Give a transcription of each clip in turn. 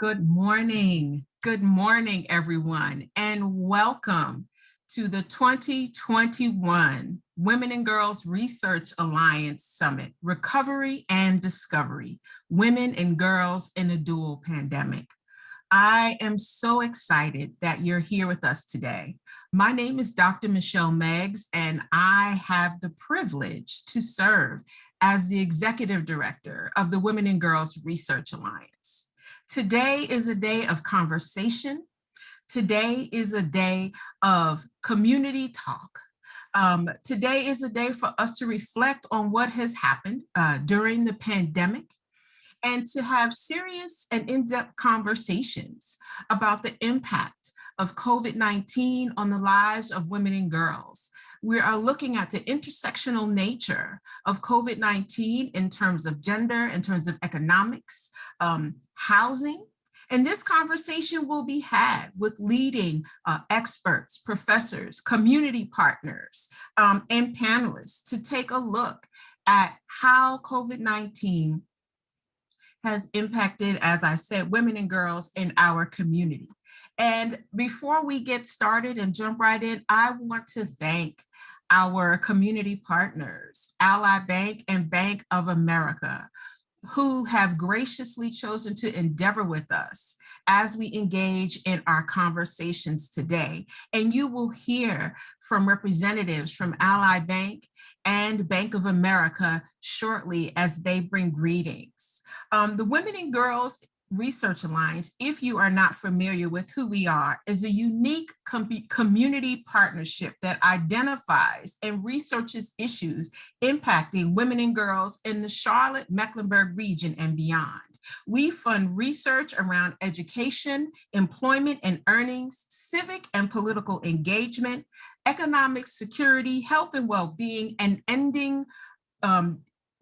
Good morning. Good morning, everyone, and welcome to the 2021 Women and Girls Research Alliance Summit, Recovery and Discovery, Women and Girls in a Dual Pandemic. I am so excited that you're here with us today. My name is Dr. Michelle Meggs, and I have the privilege to serve as the Executive Director of the Women and Girls Research Alliance. Today is a day of conversation. Today is a day of community talk. Today is a day for us to reflect on what has happened during the pandemic and to have serious and in-depth conversations about the impact of COVID-19 on the lives of women and girls. We are looking at the intersectional nature of COVID-19 in terms of gender, in terms of economics, housing. And this conversation will be had with leading experts, professors, community partners, and panelists to take a look at how COVID-19 has impacted, as I said, women and girls in our community. And before we get started and jump right in, I want to thank our community partners, Ally Bank and Bank of America, who have graciously chosen to endeavor with us as we engage in our conversations today. And you will hear from representatives from Ally Bank and Bank of America shortly as they bring greetings. The Women and Girls Research Alliance, if you are not familiar with who we are, is a unique community partnership that identifies and researches issues impacting women and girls in the Charlotte-Mecklenburg region and beyond. We fund research around education, employment and earnings, civic and political engagement, economic security, health and well-being, and ending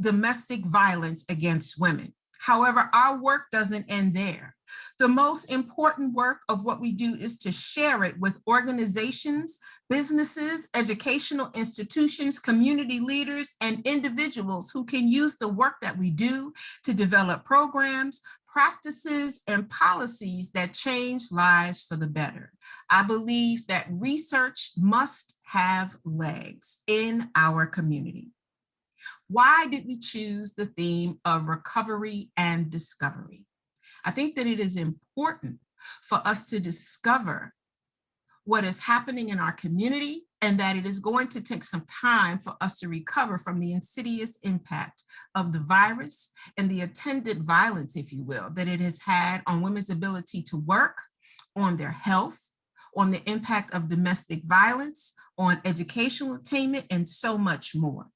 domestic violence against women. However, our work doesn't end there. The most important work of what we do is to share it with organizations, businesses, educational institutions, community leaders, and individuals who can use the work that we do to develop programs, practices, and policies that change lives for the better. I believe that research must have legs in our community. Why did we choose the theme of recovery and discovery? I think that it is important for us to discover what is happening in our community and that it is going to take some time for us to recover from the insidious impact of the virus and the attendant violence, if you will, that it has had on women's ability to work, on their health, on the impact of domestic violence, on educational attainment, and so much more.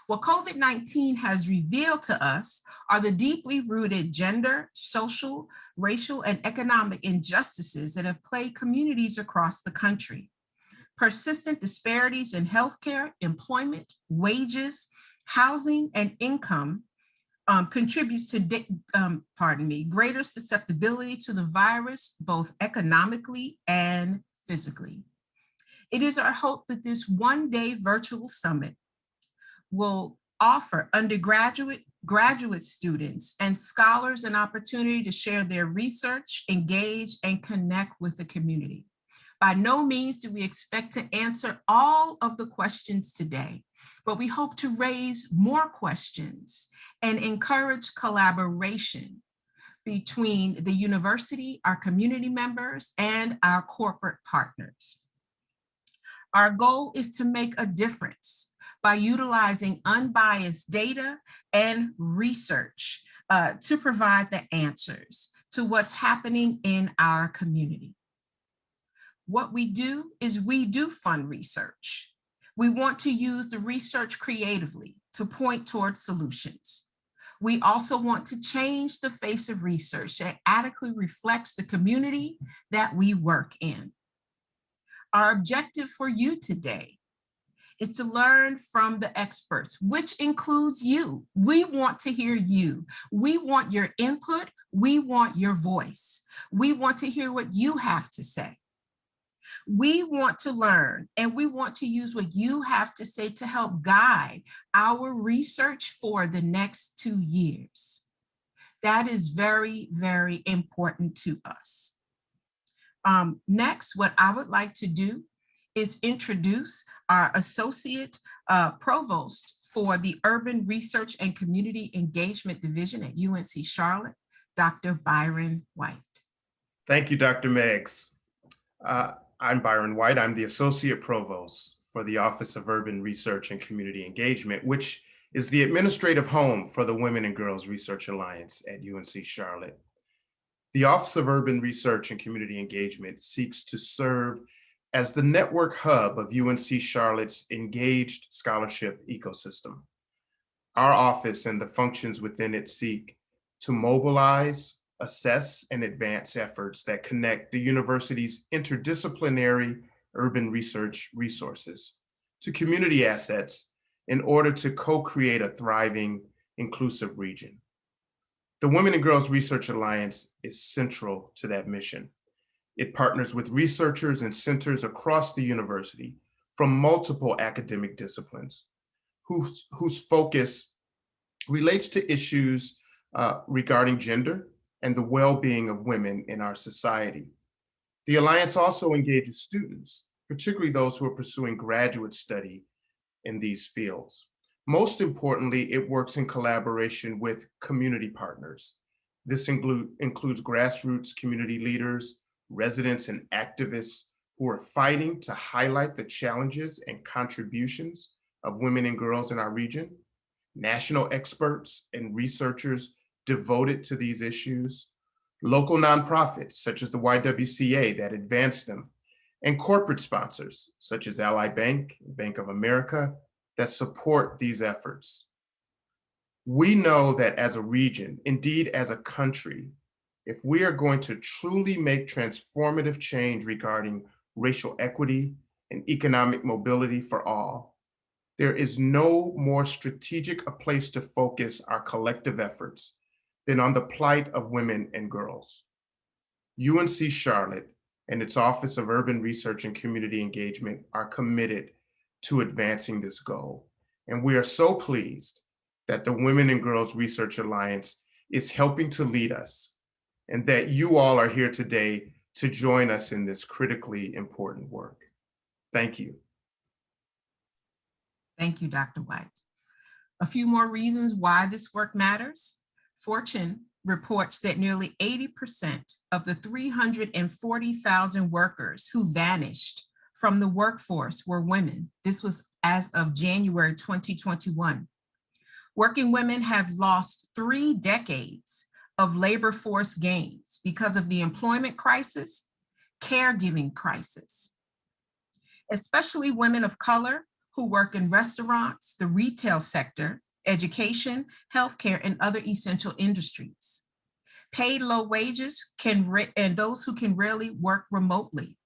What COVID-19 has revealed to us are the deeply rooted gender, social, racial, and economic injustices that have plagued communities across the country. Persistent disparities in healthcare, employment, wages, housing, and income contributes to, greater susceptibility to the virus, both economically and physically. It is our hope that this one-day virtual summit will offer undergraduate, graduate students, and scholars an opportunity to share their research, engage, and connect with the community. By no means do we expect to answer all of the questions today, but we hope to raise more questions and encourage collaboration between the university, our community members, and our corporate partners. Our goal is to make a difference by utilizing unbiased data and research to provide the answers to what's happening in our community. What we do is we do fund research. We want to use the research creatively to point towards solutions. We also want to change the face of research that adequately reflects the community that we work in. Our objective for you today is to learn from the experts, which includes you. We want to hear you. We want your input. We want your voice. We want to hear what you have to say. We want to learn and we want to use what you have to say to help guide our research for the next 2 years. That is very, very important to us. Next, what I would like to do is introduce our Associate Provost for the Urban Research and Community Engagement Division at UNC Charlotte, Dr. Byron White. Thank you, Dr. Meggs. I'm Byron White. I'm the Associate Provost for the Office of Urban Research and Community Engagement, which is the administrative home for the Women and Girls Research Alliance at UNC Charlotte. The Office of Urban Research and Community Engagement seeks to serve as the network hub of UNC Charlotte's engaged scholarship ecosystem. Our office and the functions within it seek to mobilize, assess, and advance efforts that connect the university's interdisciplinary urban research resources to community assets in order to co-create a thriving, inclusive region. The Women and Girls Research Alliance is central to that mission. It partners with researchers and centers across the university from multiple academic disciplines whose focus relates to issues regarding gender and the well-being of women in our society. The Alliance also engages students, particularly those who are pursuing graduate study in these fields. Most importantly, it works in collaboration with community partners. This includes grassroots community leaders, residents, and activists who are fighting to highlight the challenges and contributions of women and girls in our region, national experts and researchers devoted to these issues, local nonprofits such as the YWCA that advance them, and corporate sponsors such as Ally Bank, Bank of America, that support these efforts. We know that as a region, indeed as a country, if we are going to truly make transformative change regarding racial equity and economic mobility for all, there is no more strategic a place to focus our collective efforts than on the plight of women and girls. UNC Charlotte and its Office of Urban Research and Community Engagement are committed to advancing this goal. And we are so pleased that the Women and Girls Research Alliance is helping to lead us, and that you all are here today to join us in this critically important work. Thank you. Thank you, Dr. White. A few more reasons why this work matters. Fortune reports that nearly 80% of the 340,000 workers who vanished from the workforce were women. This was as of January 2021. Working women have lost 3 decades of labor force gains because of the employment crisis, caregiving crisis. Especially women of color who work in restaurants, the retail sector, education, healthcare, and other essential industries. Paid low wages and those who can rarely work remotely.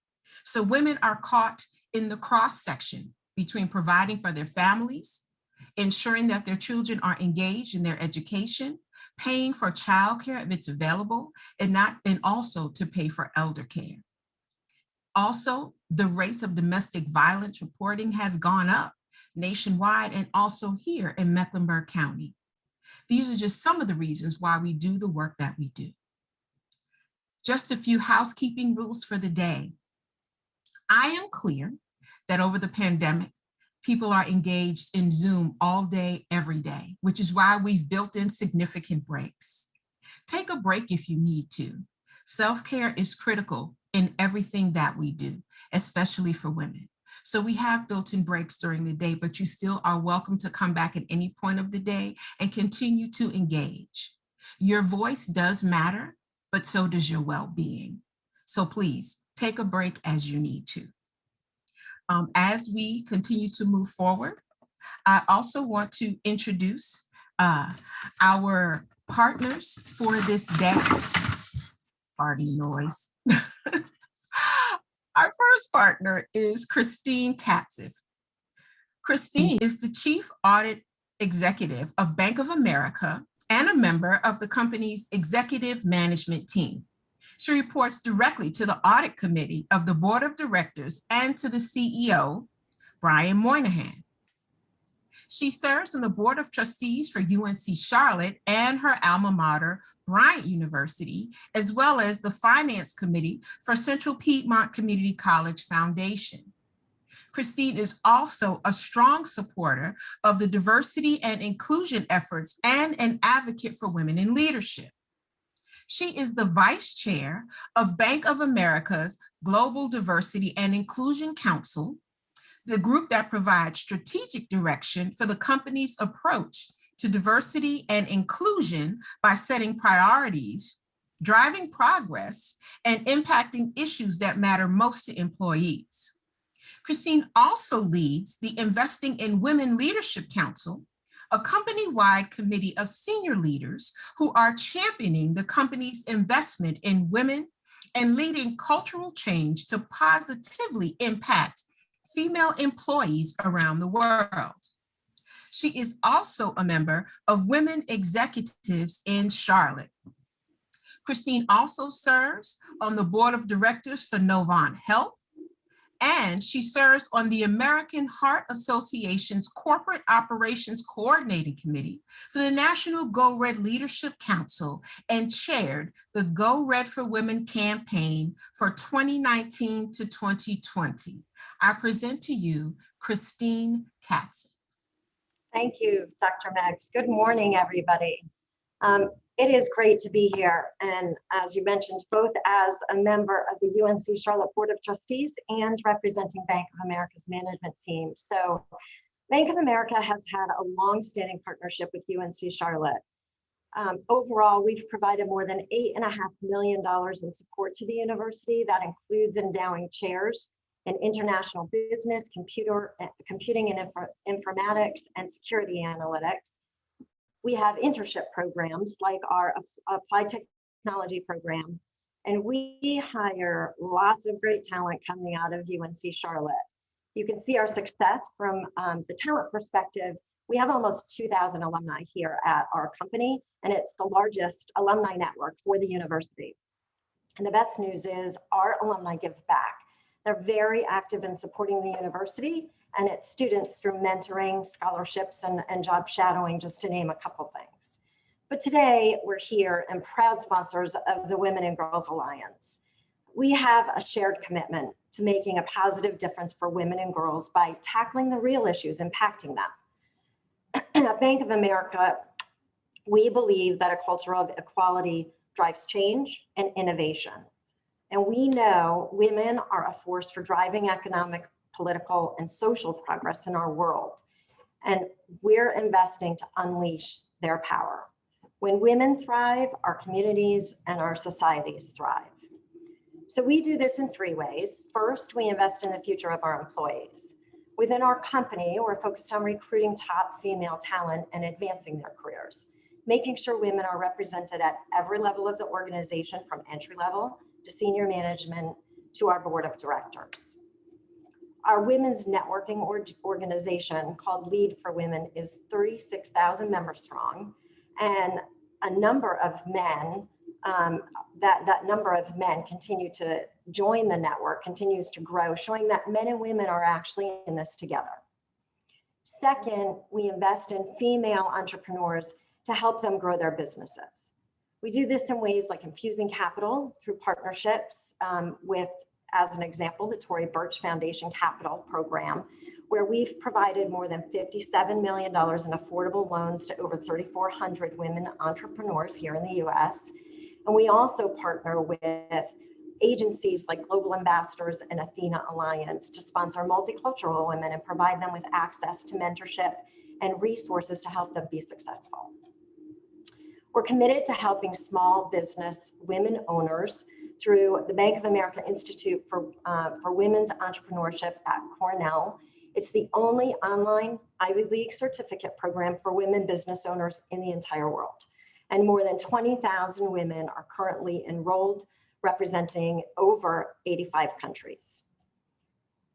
So women are caught in the cross section between providing for their families, ensuring that their children are engaged in their education, paying for childcare if it's available, and also to pay for elder care. Also, the rates of domestic violence reporting has gone up nationwide and also here in Mecklenburg County. These are just some of the reasons why we do the work that we do. Just a few housekeeping rules for the day. I am clear that over the pandemic, people are engaged in Zoom all day, every day, which is why we've built in significant breaks. Take a break if you need to. Self-care is critical in everything that we do, especially for women. So we have built-in breaks during the day, but you still are welcome to come back at any point of the day and continue to engage. Your voice does matter, but so does your well-being. So please take a break as you need to. As we continue to move forward, I also want to introduce our partners for this day. Pardon the noise. Our first partner is Christine Katziff. Christine is the Chief Audit Executive of Bank of America and a member of the company's executive management team. She reports directly to the Audit Committee of the Board of Directors and to the CEO, Brian Moynihan. She serves on the Board of Trustees for UNC Charlotte and her alma mater, Bryant University, as well as the Finance Committee for Central Piedmont Community College Foundation. Christine is also a strong supporter of the diversity and inclusion efforts and an advocate for women in leadership. She is the vice chair of Bank of America's Global Diversity and Inclusion Council, the group that provides strategic direction for the company's approach to diversity and inclusion by setting priorities, driving progress, and impacting issues that matter most to employees. Christine also leads the Investing in Women Leadership Council, a company-wide committee of senior leaders who are championing the company's investment in women and leading cultural change to positively impact female employees around the world. She is also a member of Women Executives in Charlotte. Christine also serves on the board of directors for Novant Health, and she serves on the American Heart Association's Corporate Operations Coordinating Committee for the National Go Red Leadership Council and chaired the Go Red for Women campaign for 2019 to 2020. I present to you Christine Katziff. Thank you, Dr. Meggs. Good morning, everybody. It is great to be here, and as you mentioned, both as a member of the UNC Charlotte Board of Trustees and representing Bank of America's management team. So Bank of America has had a long-standing partnership with UNC Charlotte. Overall, we've provided more than $8.5 million in support to the university. That includes endowing chairs in international business, computing and informatics, and security analytics. We have internship programs like our Applied Technology program, and we hire lots of great talent coming out of UNC Charlotte. You can see our success from the talent perspective. We have almost 2,000 alumni here at our company, and it's the largest alumni network for the university. And the best news is our alumni give back. They're very active in supporting the university and its students through mentoring, scholarships, and job shadowing, just to name a couple things. But today we're here and proud sponsors of the Women and Girls Alliance. We have a shared commitment to making a positive difference for women and girls by tackling the real issues impacting them. At Bank of America, we believe that a culture of equality drives change and innovation. And we know women are a force for driving economic, political, and social progress in our world. And we're investing to unleash their power. When women thrive, our communities and our societies thrive. So we do this in three ways. First, we invest in the future of our employees. Within our company, we're focused on recruiting top female talent and advancing their careers, making sure women are represented at every level of the organization, from entry level to senior management to our board of directors. Our women's networking organization called Lead for Women is 36,000 members strong, and a number of men, that number of men continue to join the network, continues to grow, showing that men and women are actually in this together. Second, we invest in female entrepreneurs to help them grow their businesses. We do this in ways like infusing capital through partnerships with, as an example, the Tory Burch Foundation Capital Program, where we've provided more than $57 million in affordable loans to over 3,400 women entrepreneurs here in the US. And we also partner with agencies like Global Ambassadors and Athena Alliance to sponsor multicultural women and provide them with access to mentorship and resources to help them be successful. We're committed to helping small business women owners through the Bank of America Institute for Women's Entrepreneurship at Cornell. It's the only online Ivy League certificate program for women business owners in the entire world. And more than 20,000 women are currently enrolled, representing over 85 countries.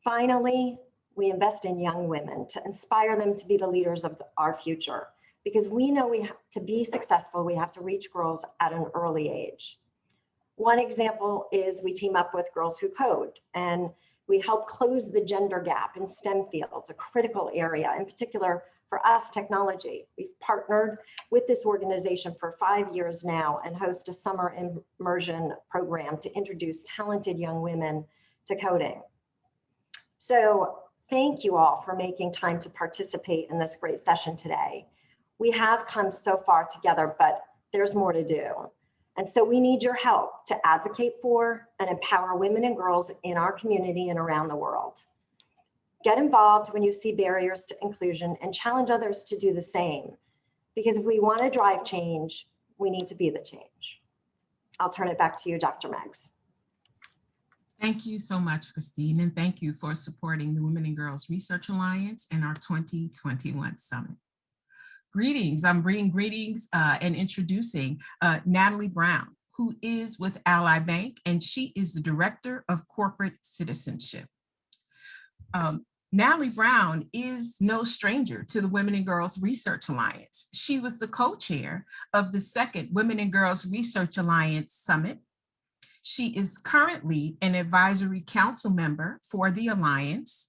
Finally, we invest in young women to inspire them to be the leaders of our future, because we know to be successful, we have to reach girls at an early age. One example is we team up with Girls Who Code, and we help close the gender gap in STEM fields, a critical area, in particular For us, technology. We've partnered with this organization for 5 years now and host a summer immersion program to introduce talented young women to coding. So thank you all for making time to participate in this great session today. We have come so far together, but there's more to do. And so we need your help to advocate for and empower women and girls in our community and around the world. Get involved when you see barriers to inclusion and challenge others to do the same. Because if we want to drive change, we need to be the change. I'll turn it back to you, Dr. Meggs. Thank you so much, Christine, and thank you for supporting the Women and Girls Research Alliance and our 2021 Summit. Greetings, I'm bringing greetings and introducing Natalie Brown, who is with Ally Bank, and she is the Director of Corporate Citizenship. Natalie Brown is no stranger to the Women and Girls Research Alliance. She was the co-chair of the second Women and Girls Research Alliance Summit. She is currently an advisory council member for the Alliance.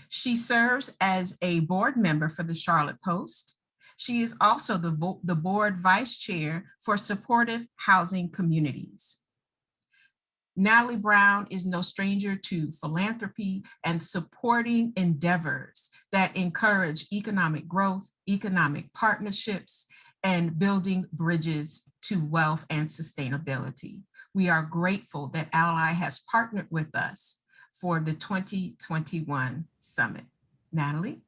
She serves as a board member for the Charlotte Post. She is also the board vice chair for Supportive Housing Communities. Natalie Brown is no stranger to philanthropy and supporting endeavors that encourage economic growth, economic partnerships, and building bridges to wealth and sustainability. We are grateful that Ally has partnered with us for the 2021 Summit. Natalie?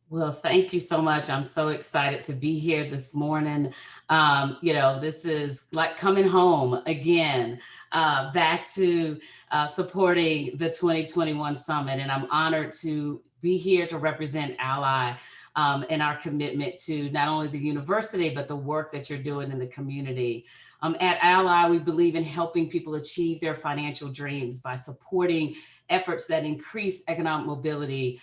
Well, thank you so much. I'm so excited to be here this morning. This is like coming home again, back to supporting the 2021 Summit. And I'm honored to be here to represent Ally in our commitment to not only the university, but the work that you're doing in the community. At Ally, we believe in helping people achieve their financial dreams by supporting efforts that increase economic mobility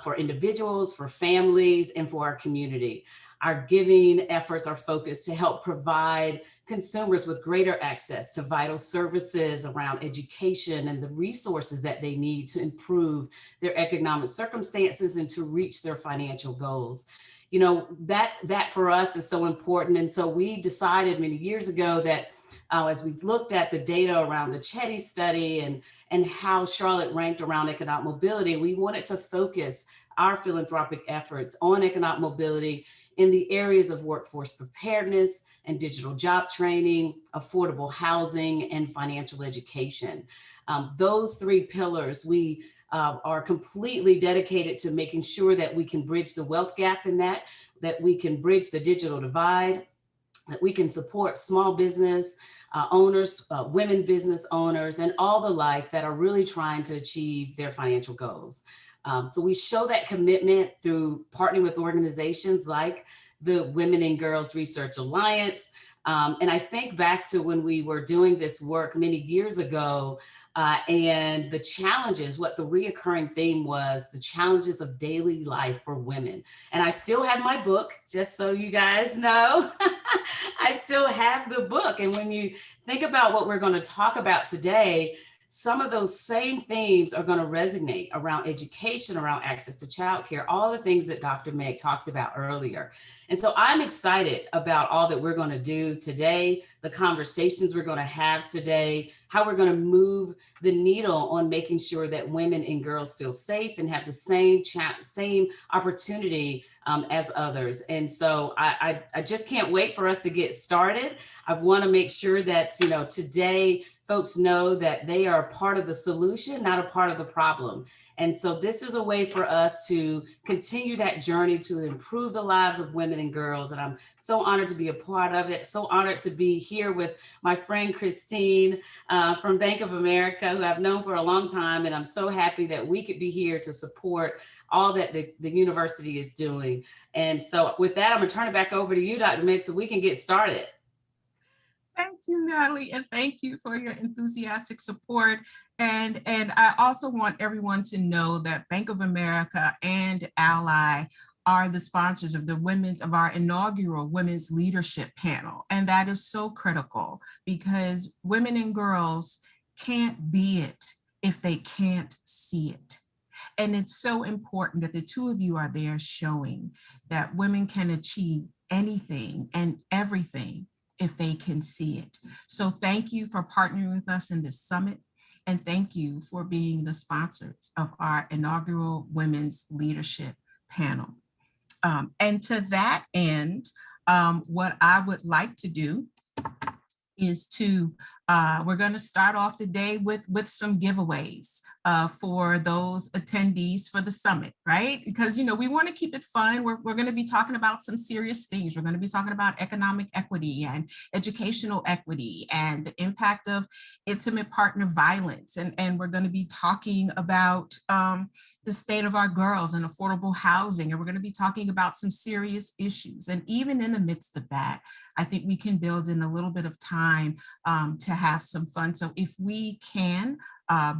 for individuals, for families, and for our community. Our giving efforts are focused to help provide consumers with greater access to vital services around education and the resources that they need to improve their economic circumstances and to reach their financial goals. You know, that for us is so important. And so we decided many years ago that as we looked at the data around the Chetty study and how Charlotte ranked around economic mobility, we wanted to focus our philanthropic efforts on economic mobility in the areas of workforce preparedness and digital job training, affordable housing, and financial education. Those three pillars, we are completely dedicated to making sure that we can bridge the wealth gap in that we can bridge the digital divide, that we can support small business owners, women business owners, and all the like that are really trying to achieve their financial goals. So we show that commitment through partnering with organizations like the Women and Girls Research Alliance. And I think back to when we were doing this work many years ago, and the challenges, what the reoccurring theme was, the challenges of daily life for women. And I still have my book, just so you guys know. I still have the book. And when you think about what we're going to talk about today, some of those same themes are going to resonate around education, around access to childcare, all the things that Dr. Meg talked about earlier. And so I'm excited about all that we're going to do today, the conversations we're going to have today, how we're going to move the needle on making sure that women and girls feel safe and have the same opportunity as others. And so I just can't wait for us to get started. I want to make sure that, today folks know that they are a part of the solution, not a part of the problem. And so this is a way for us to continue that journey to improve the lives of women and girls. And I'm so honored to be a part of it. So honored to be here with my friend Christine from Bank of America, who I've known for a long time. And I'm so happy that we could be here to support all that the university is doing. And so with that, I'm gonna turn it back over to you, Dr. Meggs, so we can get started. Thank you, Natalie, and thank you for your enthusiastic support. And I also want everyone to know that Bank of America and Ally are the sponsors of our inaugural Women's Leadership Panel. And that is so critical because women and girls can't be it if they can't see it. And it's so important that the two of you are there showing that women can achieve anything and everything if they can see it. So thank you for partnering with us in this summit. And thank you for being the sponsors of our inaugural Women's Leadership Panel. And to that end, what I would like to do is to, we're going to start off today with some giveaways for those attendees for the summit, right? Because, you know, we want to keep it fun. We're going to be talking about some serious things. We're going to be talking about economic equity and educational equity and the impact of intimate partner violence. And we're going to be talking about the state of our girls and affordable housing. And we're going to be talking about some serious issues. And even in the midst of that, I think we can build in a little bit of time to have some fun. So if we can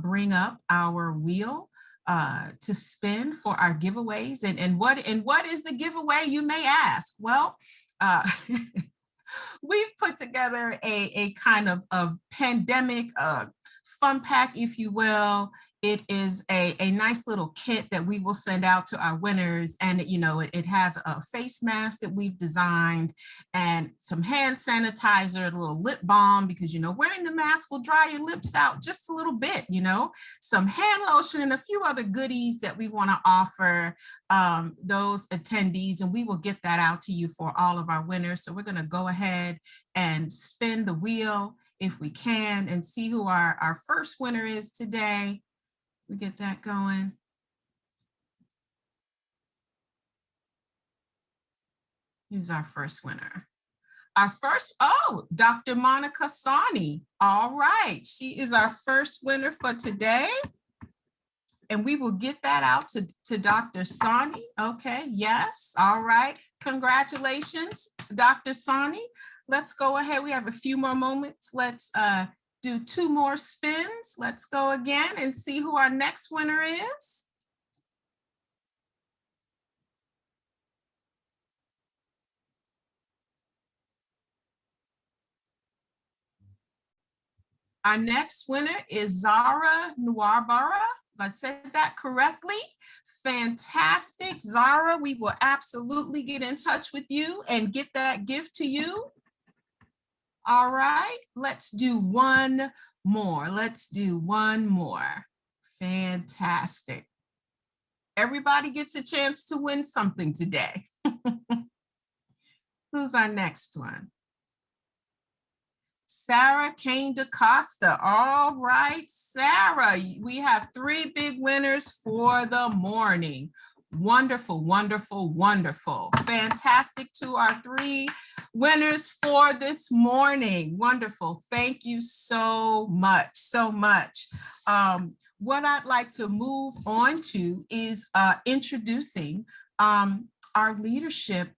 bring up our wheel to spin for our giveaways. And what is the giveaway, you may ask? Well, we've put together a kind of pandemic fun pack, if you will. It is a nice little kit that we will send out to our winners. And, you know, it has a face mask that we've designed and some hand sanitizer, a little lip balm, because, you know, wearing the mask will dry your lips out just a little bit, you know, some hand lotion and a few other goodies that we want to offer those attendees. And we will get that out to you for all of our winners. So we're going to go ahead and spin the wheel if we can and see who our first winner is today. We get that going. Who's our first winner? Our first, Dr. Monica Sani. All right, she is our first winner for today. And we will get that out to Dr. Sani. Okay, yes, all right. Congratulations, Dr. Sani. Let's go ahead. We have a few more moments. Let's do 2 more spins. Let's go again and see who our next winner is. Our next winner is Zara Nwabara. If I said that correctly, fantastic. Zara, we will absolutely get in touch with you and get that gift to you. All right, let's do one more. Let's do one more. Fantastic. Everybody gets a chance to win something today. Who's our next one? Sarah Kane DaCosta. All right, Sarah, we have 3 big winners for the morning. Wonderful, wonderful, wonderful. Fantastic to our 3 winners for this morning. Wonderful. Thank you so much, so much. What I'd like to move on to is introducing our leadership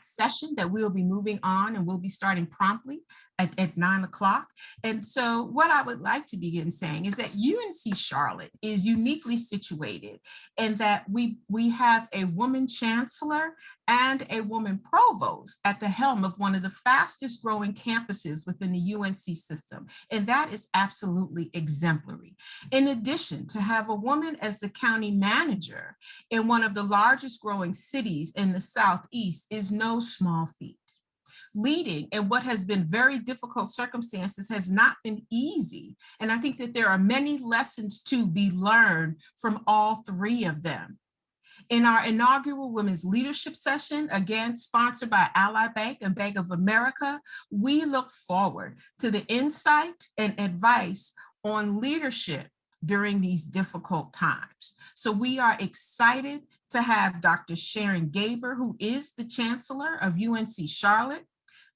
session that we'll be moving on, and we'll be starting promptly at 9 o'clock. And so what I would like to begin saying is that UNC Charlotte is uniquely situated in that we have a woman chancellor and a woman provost at the helm of one of the fastest growing campuses within the UNC system. And that is absolutely exemplary. In addition, to have a woman as the county manager in one of the largest growing cities in the Southeast is no small feat. Leading in what has been very difficult circumstances has not been easy. And I think that there are many lessons to be learned from all 3 of them. In our inaugural Women's Leadership Session, again sponsored by Ally Bank and Bank of America, we look forward to the insight and advice on leadership during these difficult times. So we are excited to have Dr. Sharon Gaber, who is the Chancellor of UNC Charlotte,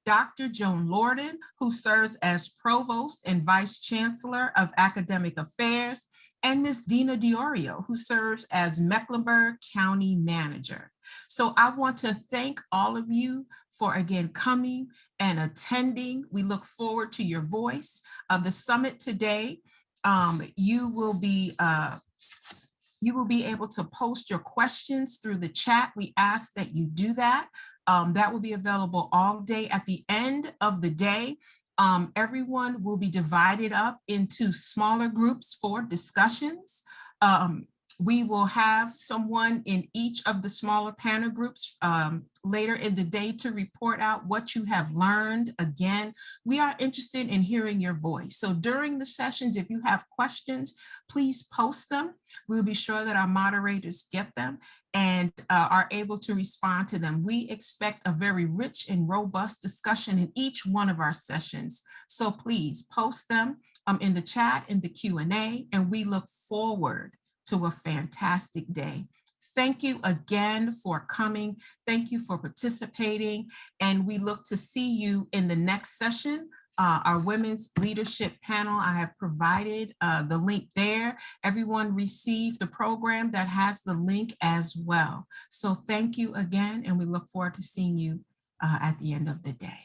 Dr. Joan Lorden, who serves as Provost and Vice Chancellor of Academic Affairs, and Ms. Dina Diorio, who serves as Mecklenburg County Manager. So I want to thank all of you for again coming and attending. We look forward to your voice of the summit today. You will be able to post your questions through the chat. We ask that you do that. That will be available all day. At the end of the day, Everyone will be divided up into smaller groups for discussions. We will have someone in each of the smaller panel groups later in the day to report out what you have learned. Again, we are interested in hearing your voice. So during the sessions, if you have questions, please post them. We'll be sure that our moderators get them and are able to respond to them. We expect a very rich and robust discussion in each one of our sessions. So please post them in the chat, in the Q&A, and we look forward to a fantastic day. Thank you again for coming. Thank you for participating. And we look to see you in the next session. Our women's leadership panel, I have provided the link there. Everyone received the program that has the link as well. So thank you again, and we look forward to seeing you at the end of the day.